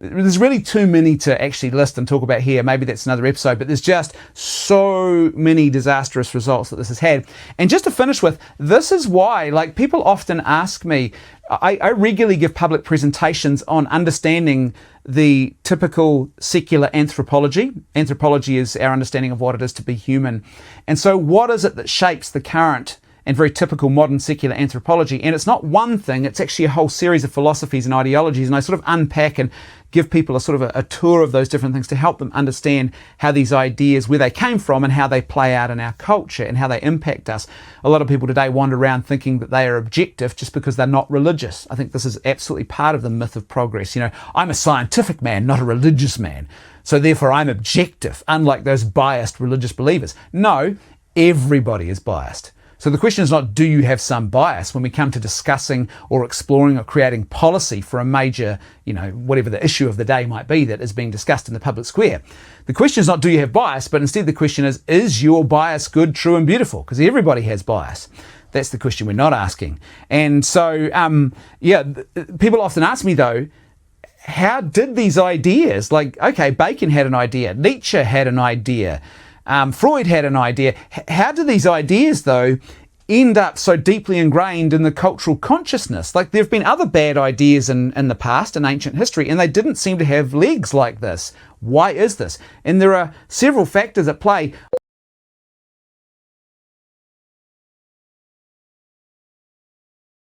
There's really too many to actually list and talk about here. Maybe that's another episode, but there's just so many disastrous results that this has had. And just to finish with, this is why, like, people often ask me, I regularly give public presentations on understanding the typical secular anthropology. Anthropology is our understanding of what it is to be human. And so what is it that shapes the current and very typical modern secular anthropology? And it's not one thing, it's actually a whole series of philosophies and ideologies. And I sort of unpack and give people a sort of a tour of those different things to help them understand how these ideas, where they came from and how they play out in our culture and how they impact us. A lot of people today wander around thinking that they are objective just because they're not religious. I think this is absolutely part of the myth of progress. You know, I'm a scientific man, not a religious man, so therefore I'm objective, unlike those biased religious believers. No, everybody is biased. So the question is not, do you have some bias when we come to discussing or exploring or creating policy for a major, whatever the issue of the day might be that is being discussed in the public square. The question is not, do you have bias, but instead the question is your bias good, true and beautiful? Because everybody has bias. That's the question we're not asking. And so, people often ask me though, how did these ideas, like, okay, Bacon had an idea, Nietzsche had an idea, Freud had an idea. How do these ideas, though, end up so deeply ingrained in the cultural consciousness? Like, there have been other bad ideas in the past, in ancient history, and they didn't seem to have legs like this. Why is this? And there are several factors at play.